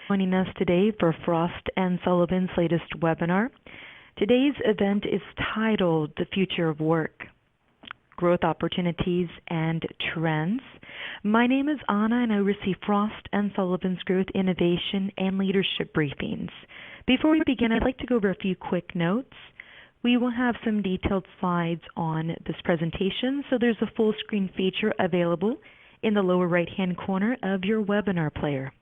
Joining us today for Frost & Sullivan's latest webinar. Today's event is titled The Future of Work, Growth Opportunities and Trends. My name is Anna, and I oversee Frost & Sullivan's Growth, Innovation, and Leadership briefings. Before we begin, I'd like to go over a few quick notes. We will have some detailed slides on this presentation, so there's a full screen feature available in the lower right-hand corner of your webinar player.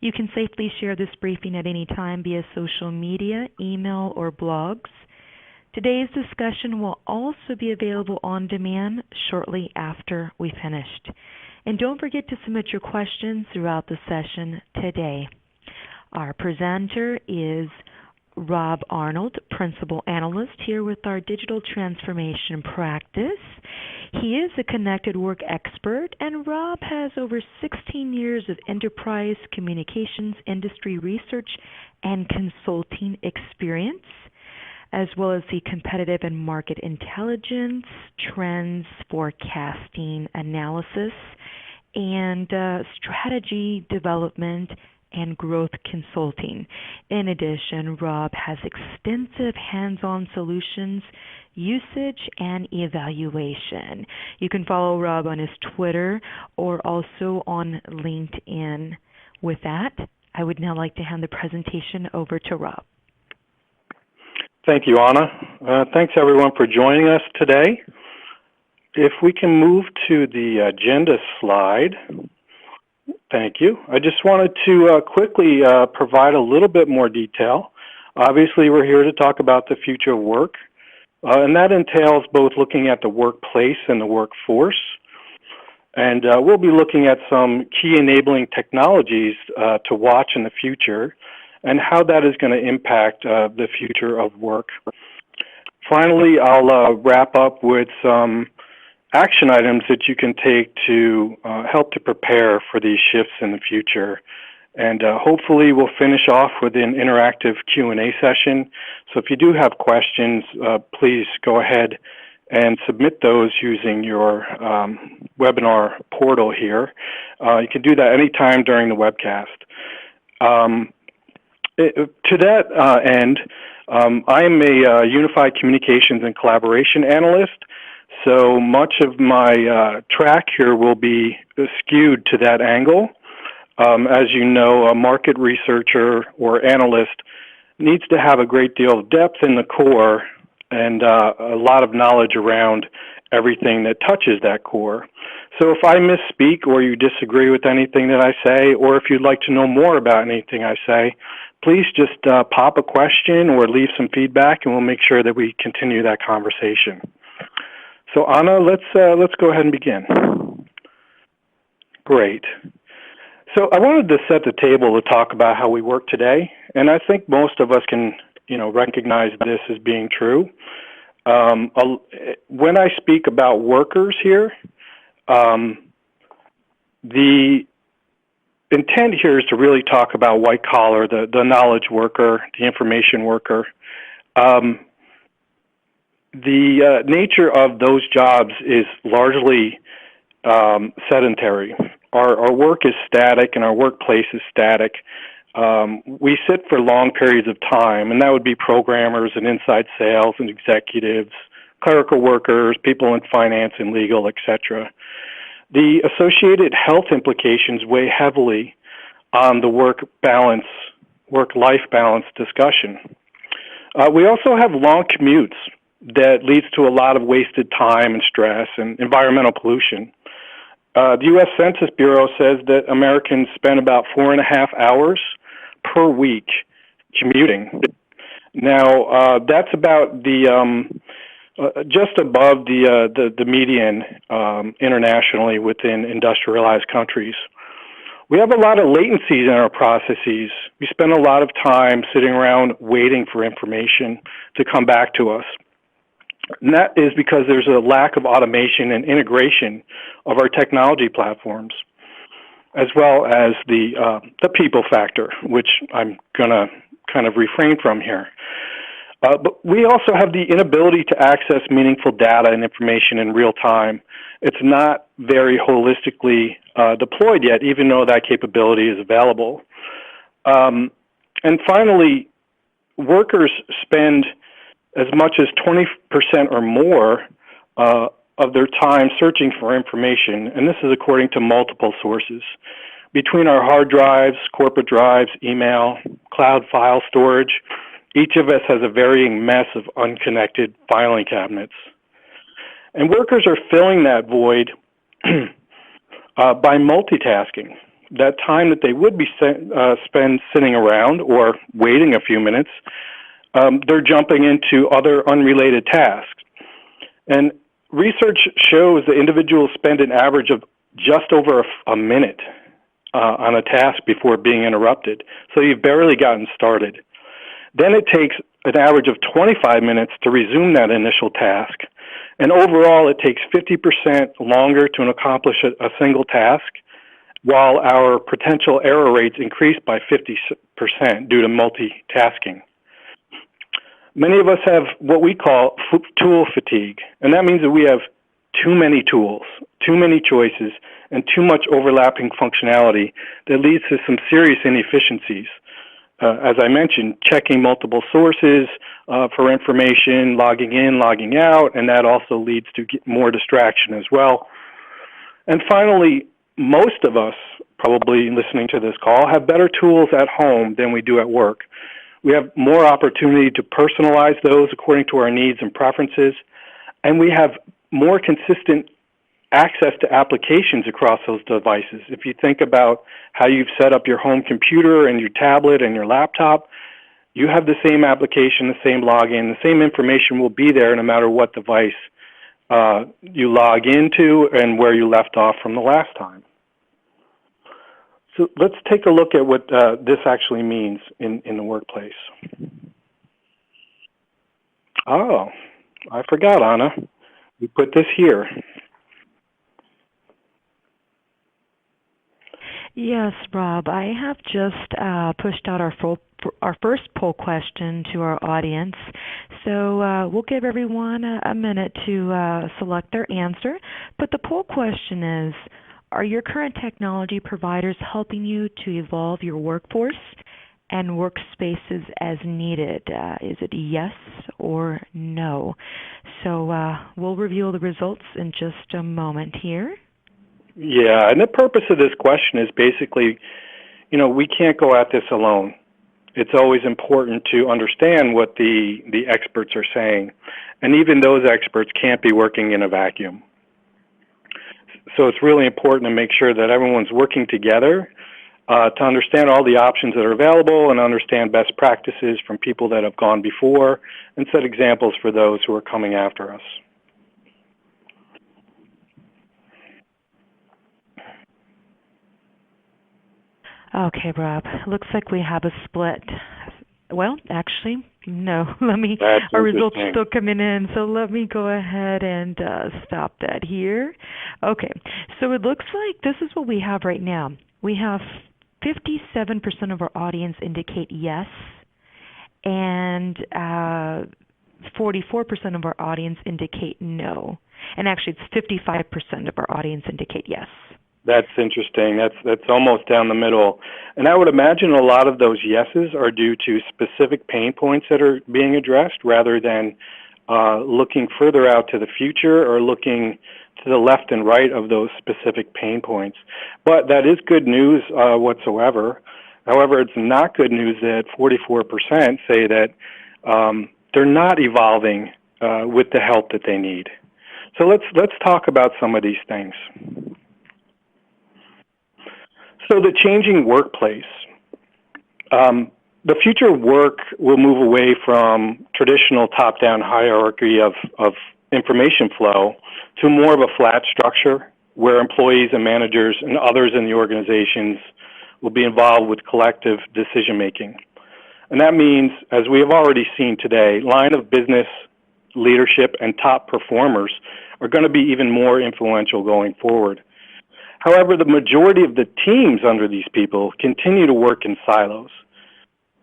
You can safely share this briefing at any time via social media, email, or blogs. Today's discussion will also be available on demand shortly after we finished. And don't forget to submit your questions throughout the session today. Our presenter is Rob Arnold, Principal Analyst here with our Digital Transformation Practice. He is a connected work expert, and Rob has over 16 years of enterprise communications industry research and consulting experience, as well as the competitive and market intelligence, trends, forecasting, analysis, and strategy development and growth consulting. In addition, Rob has extensive hands-on solutions, usage, and evaluation. You can follow Rob on his Twitter or also on LinkedIn. With that, I would now like to hand the presentation over to Rob. Thank you, Anna. Thanks, everyone, for joining us today. If we can move to the agenda slide. Thank you. I just wanted to quickly provide a little bit more detail. Obviously, we're here to talk about the future of work, and that entails both looking at the workplace and the workforce. And we'll be looking at some key enabling technologies to watch in the future and how that is going to impact the future of work. Finally, I'll wrap up with some action items that you can take to help to prepare for these shifts in the future. And hopefully we'll finish off with an interactive Q&A session. So if you do have questions, please go ahead and submit those using your webinar portal here. You can do that anytime during the webcast. To that end, I am a Unified Communications and Collaboration Analyst. So much of my track here will be skewed to that angle. As you know, a market researcher or analyst needs to have a great deal of depth in the core and a lot of knowledge around everything that touches that core. So if I misspeak or you disagree with anything that I say, or if you'd like to know more about anything I say, please just pop a question or leave some feedback, and we'll make sure that we continue that conversation. So Anna, let's go ahead and begin. Great. So I wanted to set the table to talk about how we work today, and I think most of us can, recognize this as being true. When I speak about workers here, the intent here is to really talk about white collar, the knowledge worker, the information worker. The nature of those jobs is largely sedentary. Our work is static and our workplace is static. We sit for long periods of time, and that would be programmers and inside sales and executives, clerical workers, people in finance and legal, etc. The associated health implications weigh heavily on the work-life balance discussion. We also have long commutes that leads to a lot of wasted time and stress and environmental pollution. The U.S. Census Bureau says that Americans spend about 4.5 hours per week commuting. Now, that's about the just above the median internationally within industrialized countries. We have a lot of latencies in our processes. We spend a lot of time sitting around waiting for information to come back to us. And that is because there's a lack of automation and integration of our technology platforms, as well as the people factor, which I'm going to kind of refrain from here. But we also have the inability to access meaningful data and information in real time. It's not very holistically deployed yet, even though that capability is available. And finally, workers spend as much as 20% or more of their time searching for information, and this is according to multiple sources. Between our hard drives, corporate drives, email, cloud file storage, each of us has a varying mess of unconnected filing cabinets. And workers are filling that void by multitasking. That time that they would be spend sitting around or waiting a few minutes, they're jumping into other unrelated tasks. And research shows that individuals spend an average of just over a minute on a task before being interrupted. So you've barely gotten started. Then it takes an average of 25 minutes to resume that initial task. And overall, it takes 50% longer to accomplish a single task, while our potential error rates increase by 50% due to multitasking. Many of us have what we call tool fatigue, and that means that we have too many tools, too many choices, and too much overlapping functionality that leads to some serious inefficiencies. As I mentioned, checking multiple sources for information, logging in, logging out, and that also leads to more distraction as well. And finally, most of us, probably listening to this call, have better tools at home than we do at work. We have more opportunity to personalize those according to our needs and preferences, and we have more consistent access to applications across those devices. If you think about how you've set up your home computer and your tablet and your laptop, you have the same application, the same login, the same information will be there no matter what device you log into and where you left off from the last time. So let's take a look at what this actually means in the workplace. Oh, I forgot, Anna. We put this here. Yes, Rob, I have just pushed out our first poll question to our audience. So we'll give everyone a minute to select their answer. But the poll question is, are your current technology providers helping you to evolve your workforce and workspaces as needed? Is it yes or no? So we'll reveal the results in just a moment here. Yeah, and the purpose of this question is basically, we can't go at this alone. It's always important to understand what the experts are saying, and even those experts can't be working in a vacuum. So it's really important to make sure that everyone's working together to understand all the options that are available and understand best practices from people that have gone before and set examples for those who are coming after us. Okay, Rob. Looks like we have a split. Well, actually, no. Our results are still coming in, so let me go ahead and stop that here. Okay, so it looks like this is what we have right now. We have 57% of our audience indicate yes, and 44% of our audience indicate no. And actually, it's 55% of our audience indicate yes. That's interesting. That's almost down the middle. And I would imagine a lot of those yeses are due to specific pain points that are being addressed rather than looking further out to the future or looking to the left and right of those specific pain points. But that is good news whatsoever. However, it's not good news that 44% say that they're not evolving with the help that they need. So let's talk about some of these things. So the changing workplace. The future of work will move away from traditional top-down hierarchy of information flow to more of a flat structure where employees and managers and others in the organizations will be involved with collective decision-making. And that means, as we have already seen today, line of business leadership and top performers are going to be even more influential going forward. However, the majority of the teams under these people continue to work in silos.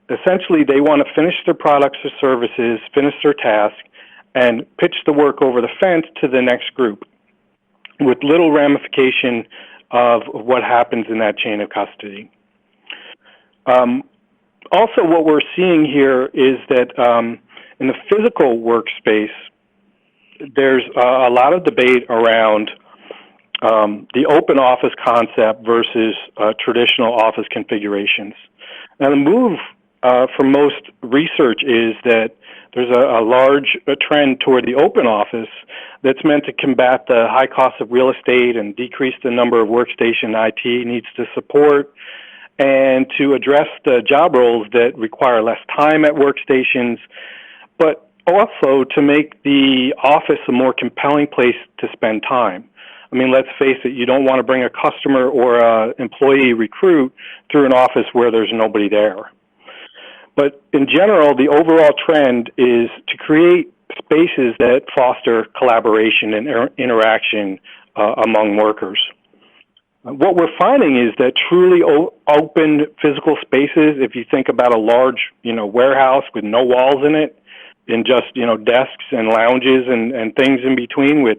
Essentially, they want to finish their products or services, finish their task, and pitch the work over the fence to the next group with little ramification of what happens in that chain of custody. Also, what we're seeing here is that in the physical workspace, there's a lot of debate around the open office concept versus traditional office configurations. Now, the move for most research is that there's a large trend toward the open office that's meant to combat the high cost of real estate and decrease the number of workstation IT needs to support, and to address the job roles that require less time at workstations, but also to make the office a more compelling place to spend time. I mean, let's face it, you don't want to bring a customer or an employee recruit through an office where there's nobody there. But in general, the overall trend is to create spaces that foster collaboration and interaction among workers. What we're finding is that truly open physical spaces, if you think about a large, warehouse with no walls in it, and just, desks and lounges and things in between with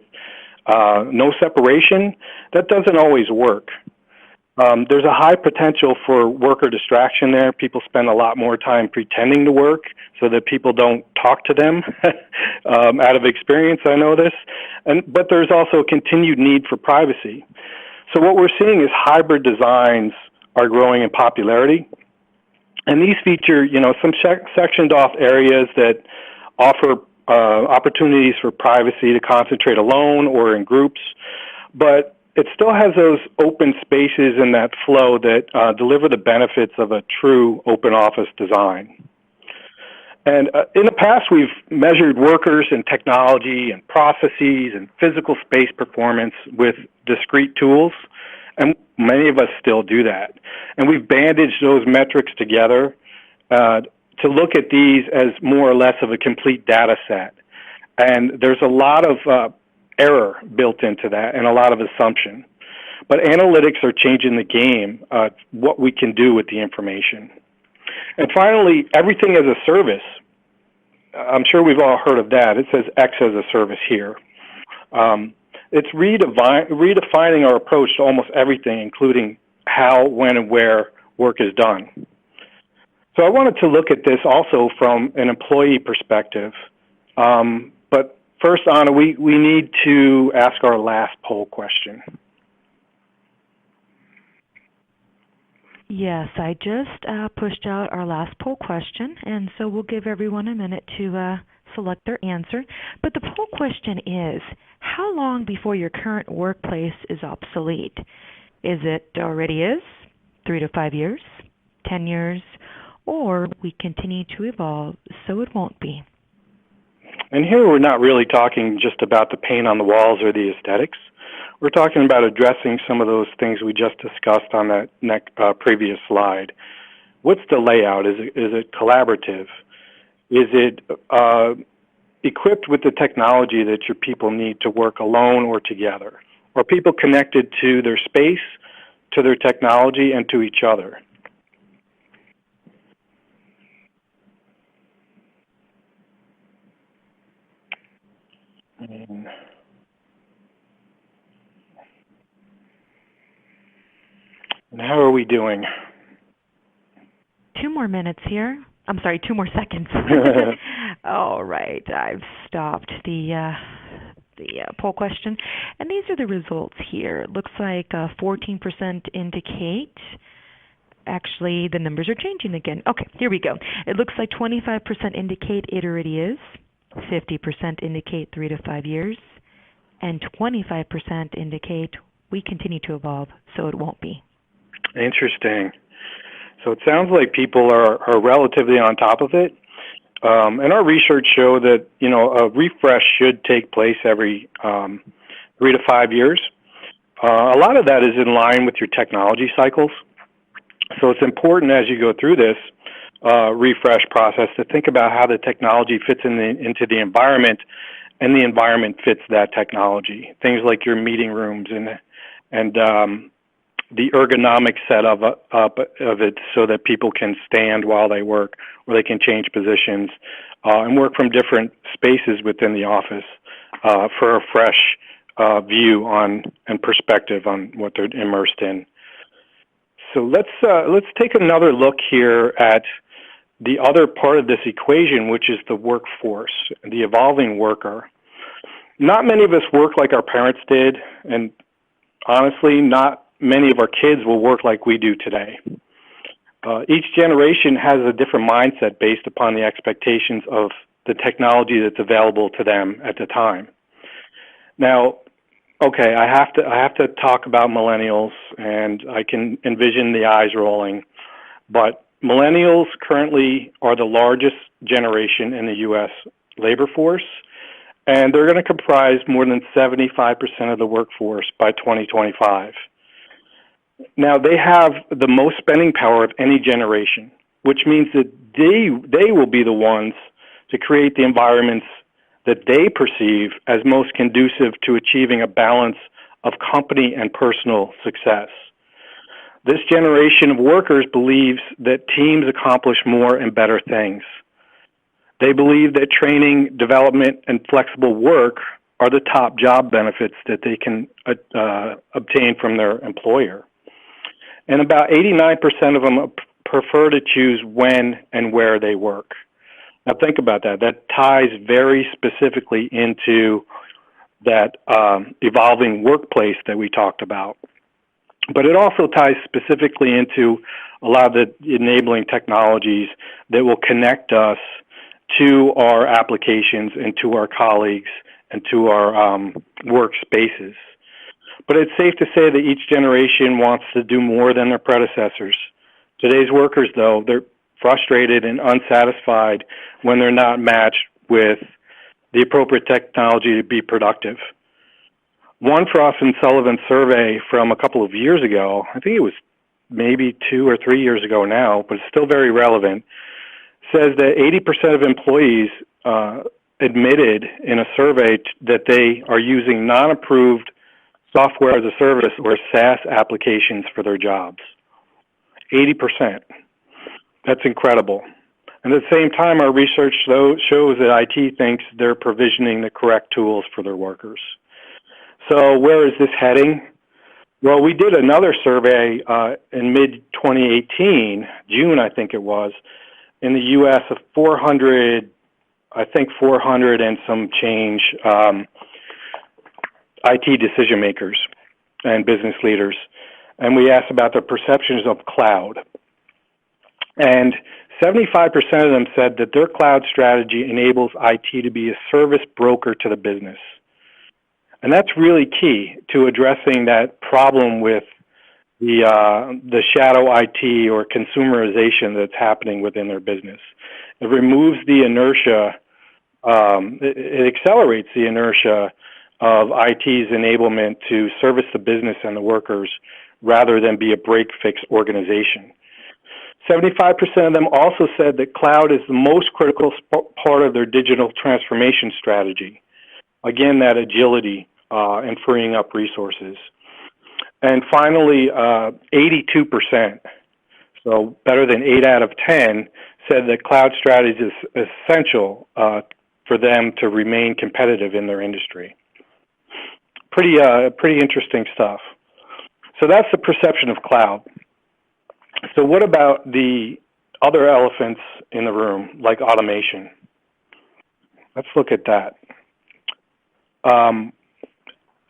no separation, that doesn't always work. There's a high potential for worker distraction there. People spend a lot more time pretending to work so that people don't talk to them. Out of experience, I know this. But there's also a continued need for privacy. So what we're seeing is hybrid designs are growing in popularity. And these feature, some sectioned off areas that offer opportunities for privacy to concentrate alone or in groups. But it still has those open spaces in that flow that deliver the benefits of a true open office design. And in the past, we've measured workers and technology and processes and physical space performance with discrete tools, and many of us still do that. And we've bandaged those metrics together to look at these as more or less of a complete data set. And there's a lot of error built into that and a lot of assumption. But analytics are changing the game, what we can do with the information. And finally, everything as a service. I'm sure we've all heard of that. It says X as a service here. It's redefining our approach to almost everything, including how, when, and where work is done. So I wanted to look at this also from an employee perspective. But first, Anna, we need to ask our last poll question. Yes, I just pushed out our last poll question, and so we'll give everyone a minute to select their answer. But the poll question is, how long before your current workplace is obsolete? Is it already is? 3 to 5 years? 10 years? Or we continue to evolve so it won't be? And here we're not really talking just about the paint on the walls or the aesthetics. We're talking about addressing some of those things we just discussed on that previous slide. What's the layout? Is it collaborative? Is it equipped with the technology that your people need to work alone or together? Are people connected to their space, to their technology, and to each other? And how are we doing? 2 more minutes here. I'm sorry, 2 more seconds. All right, I've stopped the poll question. And these are the results here. It looks like 14% indicate. Actually, the numbers are changing again. Okay, here we go. It looks like 25% indicate it already is. 50% indicate 3 to 5 years. And 25% indicate we continue to evolve, so it won't be. Interesting. So it sounds like people are relatively on top of it. And our research show that, a refresh should take place every 3 to 5 years. A lot of that is in line with your technology cycles. So it's important as you go through this refresh process to think about how the technology fits into the environment and the environment fits that technology. Things like your meeting rooms and the ergonomic setup of it so that people can stand while they work, or they can change positions and work from different spaces within the office for a fresh view on and perspective on what they're immersed in. So let's take another look here at the other part of this equation, which is the workforce, the evolving worker. Not many of us work like our parents did, and honestly, not many of our kids will work like we do today. Each generation has a different mindset based upon the expectations of the technology that's available to them at the time. Now, okay, I have to talk about millennials, and I can envision the eyes rolling, but millennials currently are the largest generation in the U.S. labor force, and they're going to comprise more than 75% of the workforce by 2025. Now, they have the most spending power of any generation, which means that they will be the ones to create the environments that they perceive as most conducive to achieving a balance of company and personal success. This generation of workers believes that teams accomplish more and better things. They believe that training, development, and flexible work are the top job benefits that they can obtain from their employer. And about 89% of them prefer to choose when and where they work. Now think about that. That ties very specifically into that evolving workplace that we talked about. But it also ties specifically into a lot of the enabling technologies that will connect us to our applications and to our colleagues and to our workspaces. But it's safe to say that each generation wants to do more than their predecessors. Today's workers, though, they're frustrated and unsatisfied when they're not matched with the appropriate technology to be productive. One Frost and Sullivan survey from a couple of years ago, I think it was maybe 2 or 3 years ago now, but it's still very relevant, says that 80% of employees admitted in a survey that they are using non-approved software as a service or SaaS applications for their jobs. 80%. That's incredible. And at the same time, our research shows that IT thinks they're provisioning the correct tools for their workers. So where is this heading? Well, we did another survey in mid-2018, June I think it was, in the U.S. of 400 and some change IT decision makers and business leaders. And we asked about their perceptions of cloud. And 75% of them said that their cloud strategy enables IT to be a service broker to the business. And that's really key to addressing that problem with the shadow IT or consumerization that's happening within their business. It removes the inertia, it accelerates the inertia of IT's enablement to service the business and the workers rather than be a break-fix organization. 75% of them also said that cloud is the most critical part of their digital transformation strategy. Again, that agility and freeing up resources. And finally, 82%, so better than 8 out of 10, said that cloud strategy is essential for them to remain competitive in their industry. Pretty interesting stuff. So that's the perception of cloud. So what about the other elephants in the room, like automation? Let's look at that.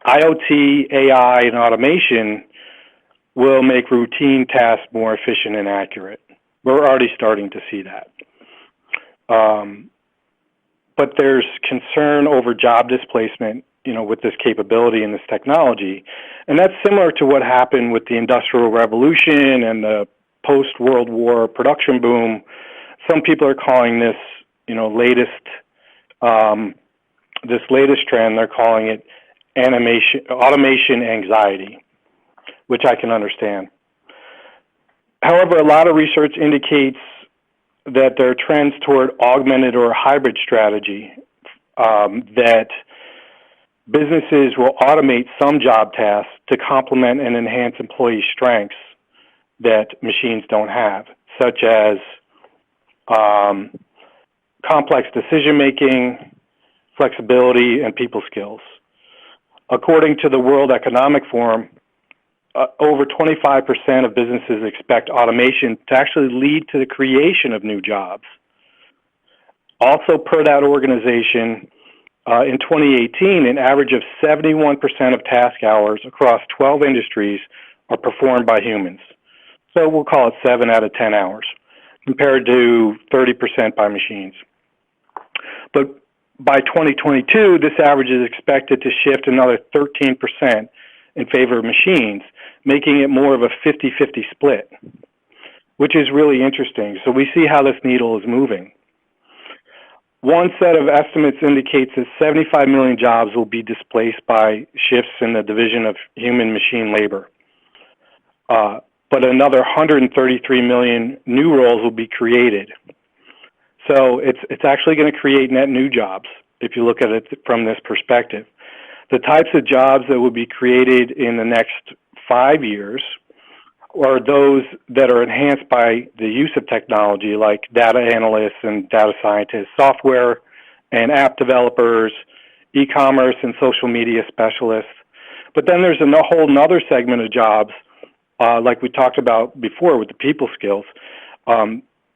IoT, AI, and automation will make routine tasks more efficient and accurate. We're already starting to see that. But there's concern over job displacement, with this capability and this technology. And that's similar to what happened with the Industrial Revolution and the post-World War production boom. Some people are calling this, this latest trend, they're calling it automation anxiety, which I can understand. However, a lot of research indicates that there are trends toward augmented or hybrid strategy, that businesses will automate some job tasks to complement and enhance employee strengths that machines don't have, such as complex decision-making, flexibility, and people skills. According to the World Economic Forum, over 25% of businesses expect automation to actually lead to the creation of new jobs. Also, per that organization, in 2018, an average of 71% of task hours across 12 industries are performed by humans. So we'll call it 7 out of 10 hours, compared to 30% by machines. But by 2022, this average is expected to shift another 13% in favor of machines, making it more of a 50-50 split, which is really interesting. So we see how this needle is moving. One set of estimates indicates that 75 million jobs will be displaced by shifts in the division of human-machine labor. But another 133 million new roles will be created. So it's actually going to create net new jobs if you look at it from this perspective. The types of jobs that will be created in the next 5 years are those that are enhanced by the use of technology, like data analysts and data scientists, software and app developers, e-commerce and social media specialists. But then there's a whole other segment of jobs, like we talked about before with the people skills.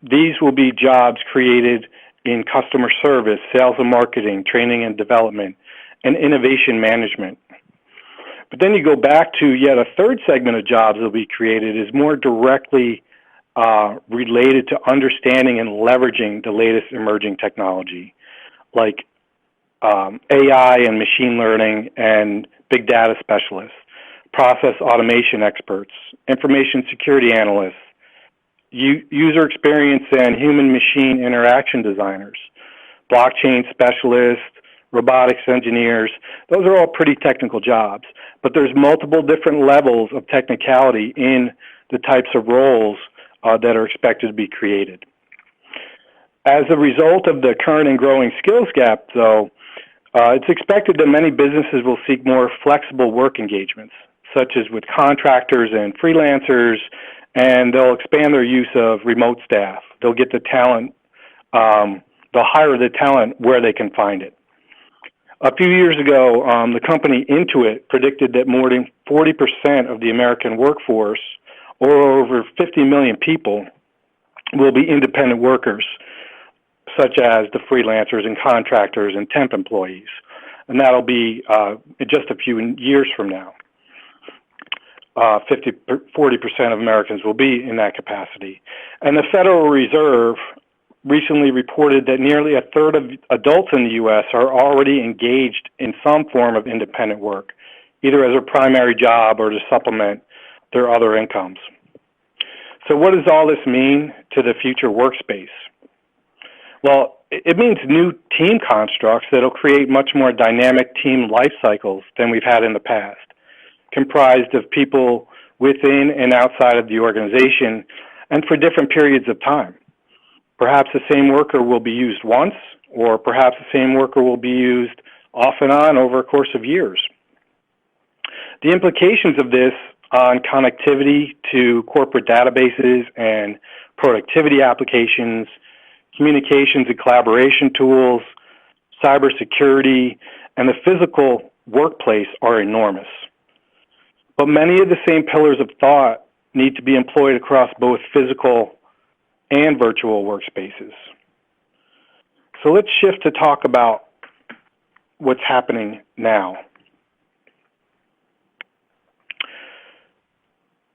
These will be jobs created in customer service, sales and marketing, training and development, and innovation management. But then you go back to yet a third segment of jobs that will be created is more directly related to understanding and leveraging the latest emerging technology, like AI and machine learning and big data specialists, process automation experts, information security analysts, user experience and human-machine interaction designers, blockchain specialists, robotics engineers. Those are all pretty technical jobs, but there's multiple different levels of technicality in the types of roles that are expected to be created. As a result of the current and growing skills gap, though, it's expected that many businesses will seek more flexible work engagements, such as with contractors and freelancers, and they'll expand their use of remote staff. They'll get the talent, they'll hire the talent where they can find it. A few years ago, the company Intuit predicted that more than 40% of the American workforce, or over 50 million people, will be independent workers, such as the freelancers and contractors and temp employees. And that'll be in just a few years from now. 40% of Americans will be in that capacity. And the Federal Reserve recently reported that nearly a third of adults in the U.S. are already engaged in some form of independent work, either as a primary job or to supplement their other incomes. So what does all this mean to the future workspace? Well, it means new team constructs that will create much more dynamic team life cycles than we've had in the past, comprised of people within and outside of the organization and for different periods of time. Perhaps the same worker will be used once, or perhaps the same worker will be used off and on over a course of years. The implications of this on connectivity to corporate databases and productivity applications, communications and collaboration tools, cybersecurity, and the physical workplace are enormous. But many of the same pillars of thought need to be employed across both physical and virtual workspaces. So let's shift to talk about what's happening now.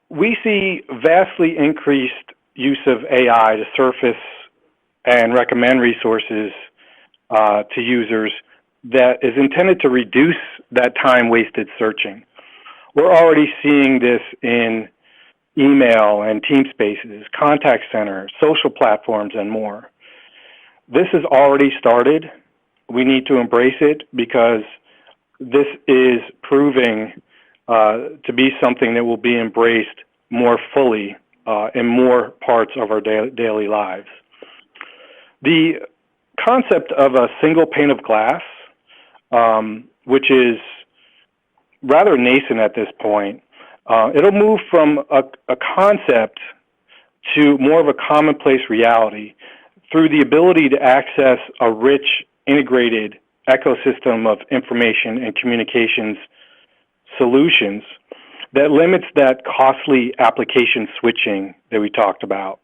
We see vastly increased use of AI to surface and recommend resources to users that is intended to reduce that time wasted searching. We're already seeing this in email and team spaces, contact center, social platforms, and more. This has already started. We need to embrace it because this is proving to be something that will be embraced more fully in more parts of our daily lives. The concept of a single pane of glass, which is rather nascent at this point, it'll move from a concept to more of a commonplace reality through the ability to access a rich, integrated ecosystem of information and communications solutions that limits that costly application switching that we talked about,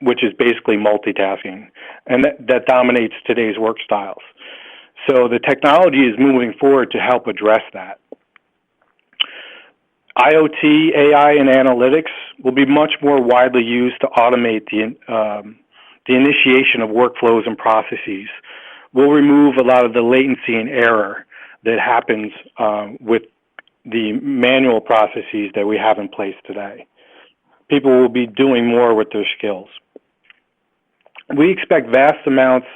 which is basically multitasking, and that dominates today's work styles. So the technology is moving forward to help address that. IoT, AI, and analytics will be much more widely used to automate the initiation of workflows and processes. We'll remove a lot of the latency and error that happens with the manual processes that we have in place today. People will be doing more with their skills. We expect vast amounts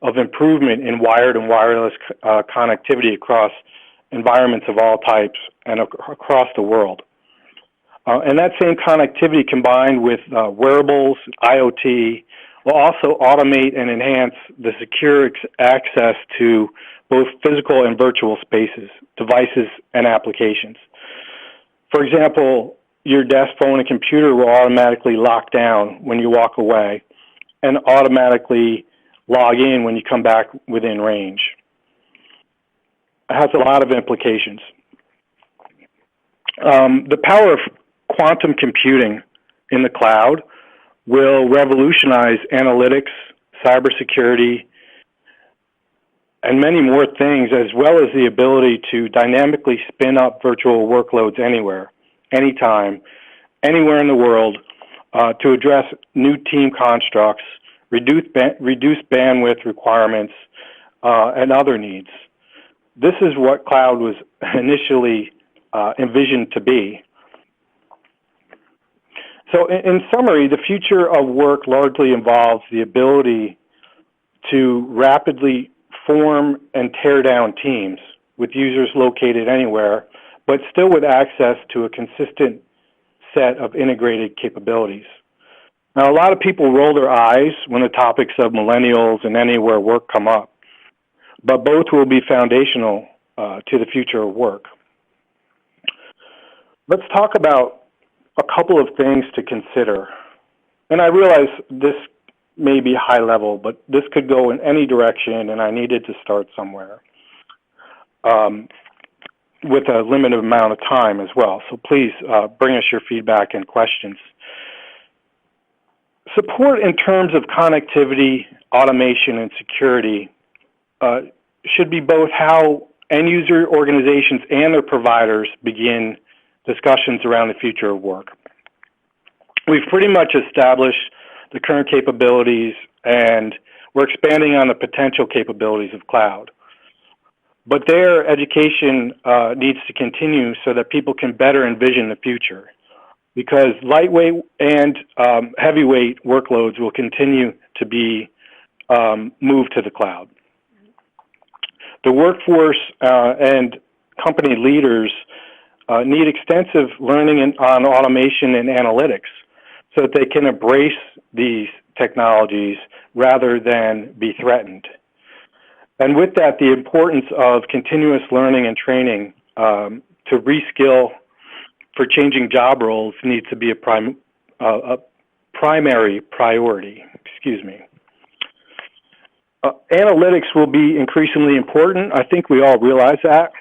of improvement in wired and wireless connectivity across environments of all types and across the world. And that same connectivity combined with wearables, IoT, will also automate and enhance the secure access to both physical and virtual spaces, devices, and applications. For example, your desk, phone, and computer will automatically lock down when you walk away and automatically log in when you come back within range. It has a lot of implications. The power of quantum computing in the cloud will revolutionize analytics, cybersecurity, and many more things, as well as the ability to dynamically spin up virtual workloads anywhere, anytime, anywhere in the world, to address new team constructs, reduce bandwidth requirements, and other needs. This is what cloud was initially envisioned to be. So in summary, the future of work largely involves the ability to rapidly form and tear down teams with users located anywhere, but still with access to a consistent set of integrated capabilities. Now, a lot of people roll their eyes when the topics of millennials and anywhere work come up, but both will be foundational to the future of work. Let's talk about a couple of things to consider. And I realize this may be high level, but this could go in any direction, and I needed to start somewhere with a limited amount of time as well. So please bring us your feedback and questions. Support in terms of connectivity, automation, and security should be both how end-user organizations and their providers begin discussions around the future of work. We've pretty much established the current capabilities, and we're expanding on the potential capabilities of cloud. But their education needs to continue so that people can better envision the future, because lightweight and heavyweight workloads will continue to be moved to the cloud. The workforce and company leaders need extensive learning on automation and analytics so that they can embrace these technologies rather than be threatened. And with that, the importance of continuous learning and training to reskill for changing job roles needs to be a primary priority. Analytics will be increasingly important. I think we all realize that,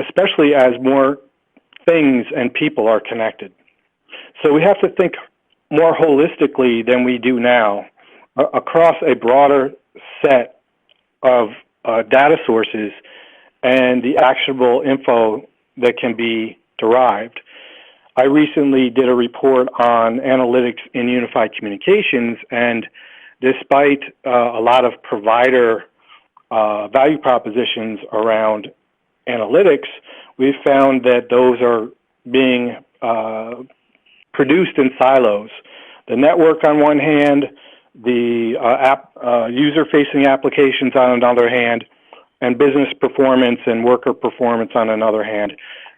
especially as more things and people are connected. So we have to think more holistically than we do now across a broader set of data sources and the actionable info that can be derived. I recently did a report on analytics in unified communications, and despite a lot of provider value propositions around analytics, we've found that those are being produced in silos. The network on one hand, the user-facing applications on another hand, and business performance and worker performance on another hand,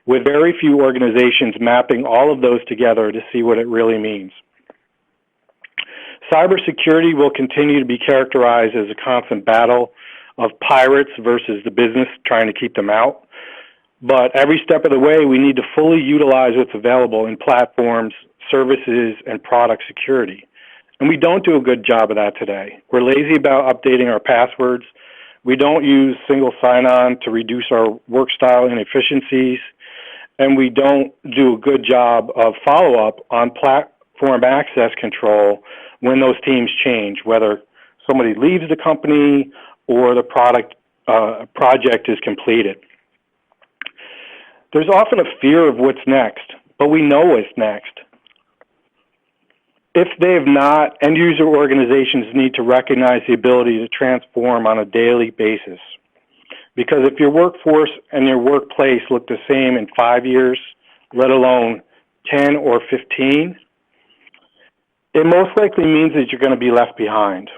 with very few organizations mapping all of those together to see what it really means. Cybersecurity will continue to be characterized as a constant battle of pirates versus the business trying to keep them out. But every step of the way, we need to fully utilize what's available in platforms, services, and product security. And we don't do a good job of that today. We're lazy about updating our passwords. We don't use single sign-on to reduce our work style inefficiencies. and we don't do a good job of follow-up on platform access control when those teams change, whether somebody leaves the company or the project is completed. There's often a fear of what's next, but we know what's next. If they have not, end-user organizations need to recognize the ability to transform on a daily basis. Because if your workforce and your workplace look the same in 5 years, let alone 10 or 15, it most likely means that you're going to be left behind.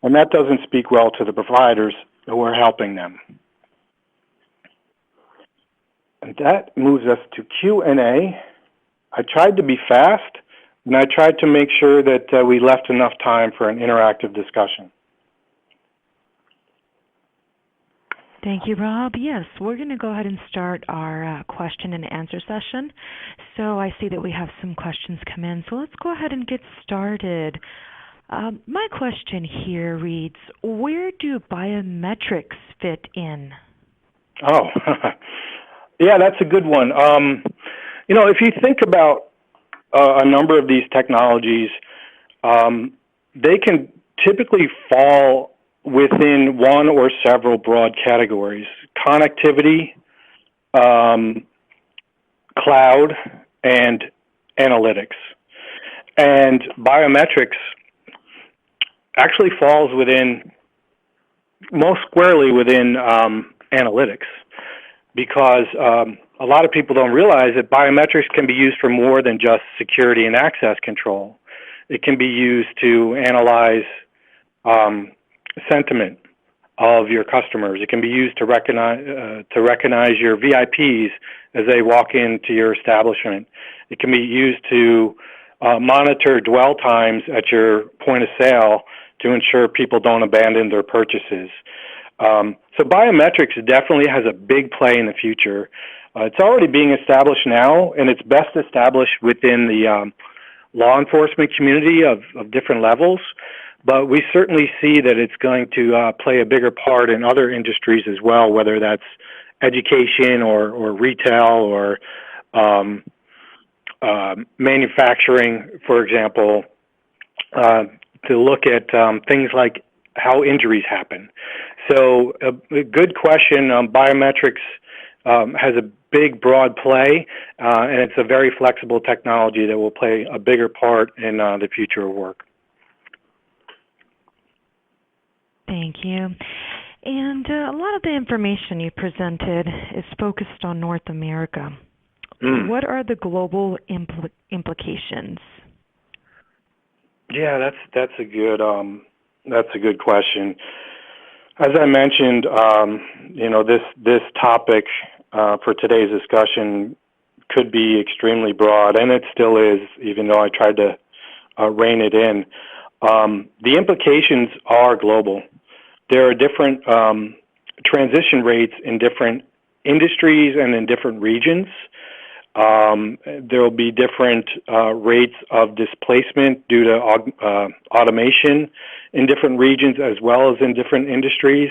And that doesn't speak well to the providers who are helping them. And that moves us to Q&A. I tried to be fast, and I tried to make sure that we left enough time for an interactive discussion. Thank you, Rob. Yes, we're going to go ahead and start our question and answer session. So I see that we have some questions come in, so let's go ahead and get started. My question here reads, where do biometrics fit in? Oh, yeah, that's a good one. If you think about a number of these technologies, they can typically fall within one or several broad categories: connectivity, cloud, and analytics. And biometrics actually falls most squarely within analytics, because a lot of people don't realize that biometrics can be used for more than just security and access control. It can be used to analyze sentiment of your customers. It can be used to recognize your VIPs as they walk into your establishment. It can be used to monitor dwell times at your point of sale to ensure people don't abandon their purchases. So biometrics definitely has a big play in the future. It's already being established now, and it's best established within the law enforcement community of different levels. But we certainly see that it's going to play a bigger part in other industries as well, whether that's education or retail or manufacturing, for example, to look at things like how injuries happen. So a good question. Biometrics has a big, broad play, and it's a very flexible technology that will play a bigger part in the future of work. Thank you. And a lot of the information you presented is focused on North America. What are the global implications? Yeah, that's a good question. As I mentioned, this topic for today's discussion could be extremely broad, and it still is, even though I tried to rein it in. The implications are global. There are different transition rates in different industries and in different regions. There will be different rates of displacement due to automation in different regions as well as in different industries,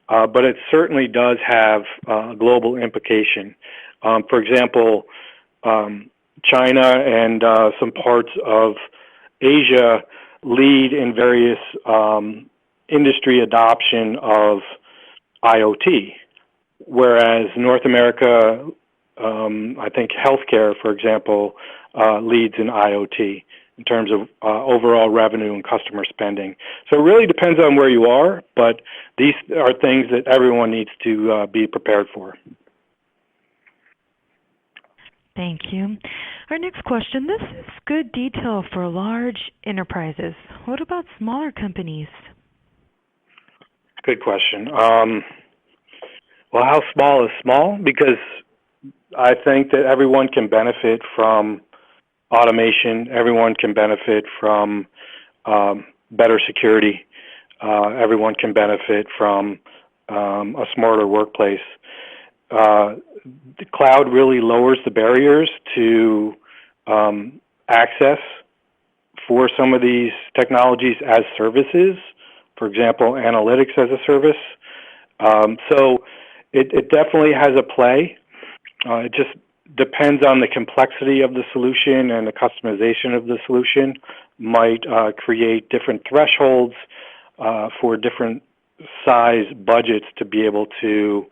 but it certainly does have a global implication. For example, China and some parts of Asia lead in various industry adoption of IoT, whereas North America, I think healthcare, for example, leads in IoT in terms of overall revenue and customer spending. So it really depends on where you are, but these are things that everyone needs to be prepared for. Thank you. Our next question, this is good detail for large enterprises. What about smaller companies? Good question. Well, how small is small? Because I think that everyone can benefit from automation. Everyone can benefit from better security. Everyone can benefit from a smarter workplace. The cloud really lowers the barriers to access for some of these technologies as services. For example, analytics as a service. So it definitely has a play. It just depends on the complexity of the solution, and the customization of the solution might create different thresholds for different size budgets to be able to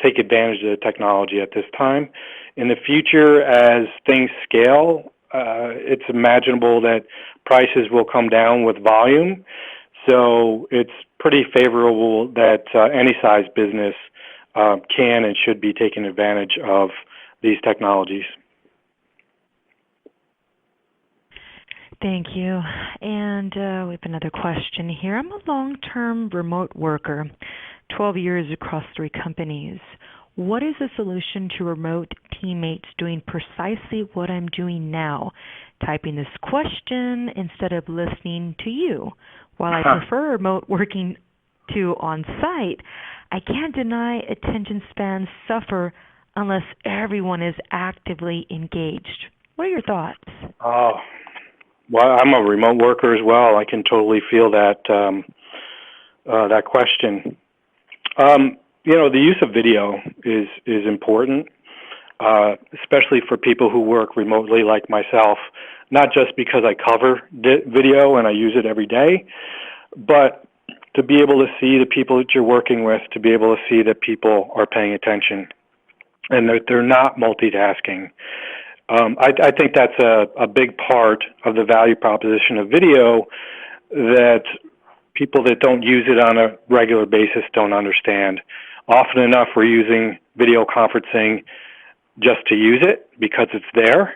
take advantage of the technology at this time. In the future, as things scale, it's imaginable that prices will come down with volume. So it's pretty favorable that any size business can and should be taking advantage of these technologies. Thank you. And we have another question here. I'm a long-term remote worker, 12 years across 3 companies. What is the solution to remote teammates doing precisely what I'm doing now? Typing this question instead of listening to you. While I prefer remote working to on-site, I can't deny attention spans suffer unless everyone is actively engaged. What are your thoughts? Oh, well, I'm a remote worker as well. I can totally feel that that question. The use of video is important, especially for people who work remotely like myself, not just because I cover video and I use it every day, but to be able to see the people that you're working with, to be able to see that people are paying attention and that they're not multitasking. I think that's a big part of the value proposition of video that people that don't use it on a regular basis don't understand. Often enough, we're using video conferencing just to use it because it's there,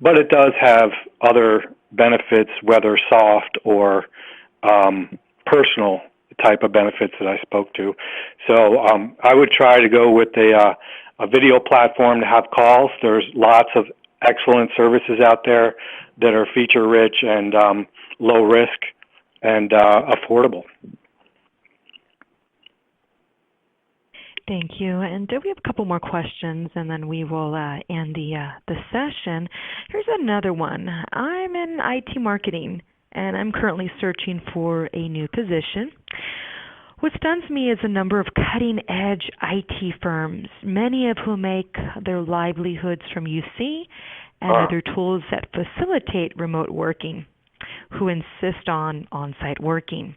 but it does have other benefits, whether soft or personal type of benefits that I spoke to. So I would try to go with a video platform to have calls. There's lots of excellent services out there that are feature-rich and low risk and affordable. Thank you. And we have a couple more questions, and then we will end the session. Here's another one. I'm in IT marketing, and I'm currently searching for a new position. What stuns me is the number of cutting-edge IT firms, many of whom make their livelihoods from UC and other tools that facilitate remote working, who insist on on-site working.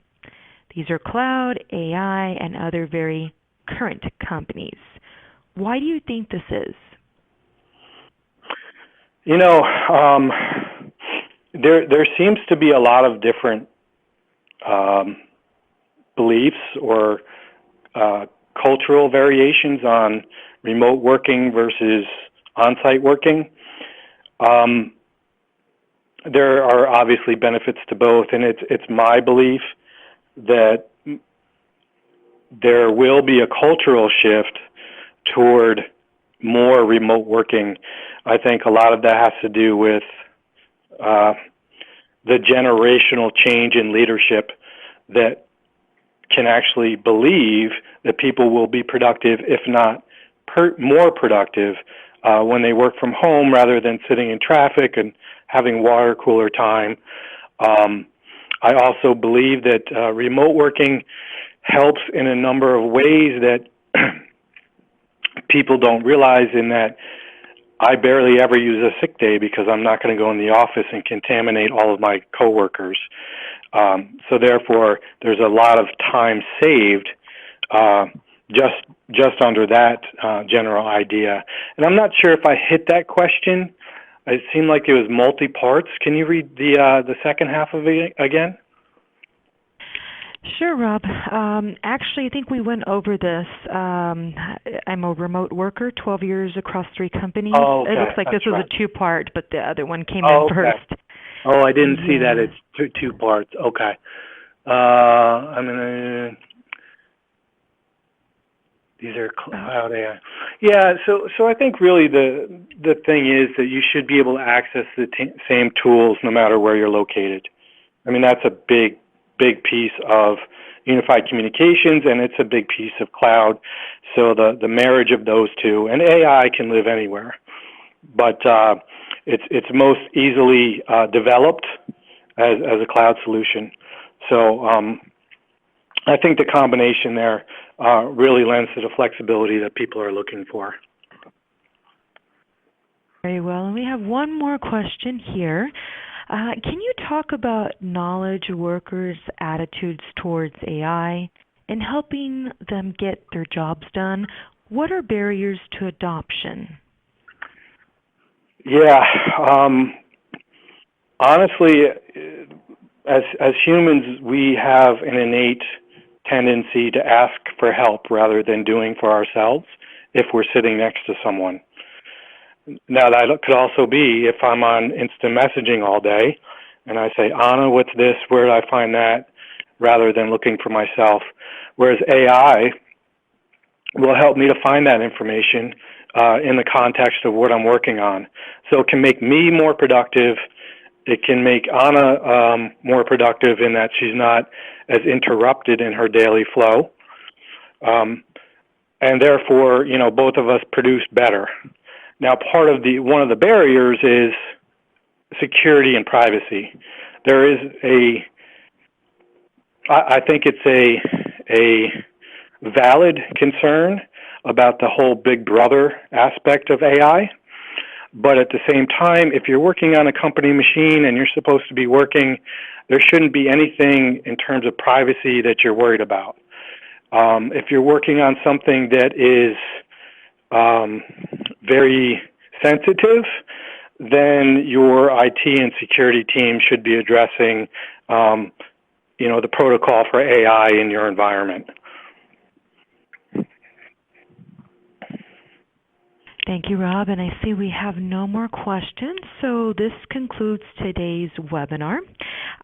These are cloud, AI, and other very current companies. Why do you think this is? There seems to be a lot of different beliefs or cultural variations on remote working versus on-site working. There are obviously benefits to both, and it's my belief that there will be a cultural shift toward more remote working. I think a lot of that has to do with the generational change in leadership that can actually believe that people will be productive, if not more productive, when they work from home rather than sitting in traffic and having water cooler time. I also believe that remote working helps in a number of ways that people don't realize, in that I barely ever use a sick day because I'm not going to go in the office and contaminate all of my coworkers. So therefore, there's a lot of time saved just under that general idea. And I'm not sure if I hit that question. It seemed like it was multi-parts. Can you read the second half of it again? Sure, Rob. Actually, I think we went over this. I'm a remote worker, 12 years across 3 companies. Oh, okay. It looks like That's this was right. a 2-part, but the other one came in first. Oh, I didn't see that. It's two parts. Okay. I'm gonna. These are cloud AI. Yeah. So I think really the thing is that you should be able to access the same tools no matter where you're located. I mean, that's a big piece of unified communications, and it's a big piece of cloud. So the marriage of those two, and AI can live anywhere, but it's most easily developed as a cloud solution. So I think the combination there really lends to the flexibility that people are looking for. Very well. And we have one more question here. Can you talk about knowledge workers' attitudes towards AI and helping them get their jobs done? What are barriers to adoption? Yeah, honestly, as humans, we have an innate tendency to ask for help rather than doing for ourselves if we're sitting next to someone. Now, that could also be if I'm on instant messaging all day and I say, Anna, what's this? Where do I find that? Rather than looking for myself. Whereas AI will help me to find that information in the context of what I'm working on. So it can make me more productive. It can make Anna more productive in that she's not as interrupted in her daily flow. And therefore, both of us produce better. Now, one of the barriers is security and privacy. There is I think it's a valid concern about the whole Big Brother aspect of AI. But at the same time, if you're working on a company machine and you're supposed to be working, there shouldn't be anything in terms of privacy that you're worried about. If you're working on something that is very sensitive, then your IT and security team should be addressing, the protocol for AI in your environment. Thank you, Rob. And I see we have no more questions, so this concludes today's webinar.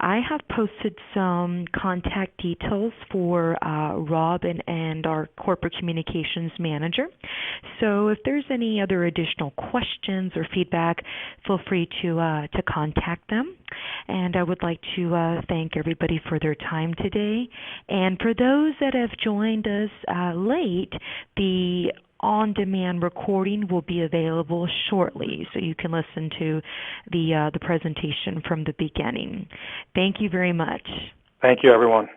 I have posted some contact details for Rob and our corporate communications manager. So if there's any other additional questions or feedback, feel free to contact them. And I would like to thank everybody for their time today. And for those that have joined us late, the on-demand recording will be available shortly, so you can listen to the presentation from the beginning. Thank you very much. Thank you, everyone.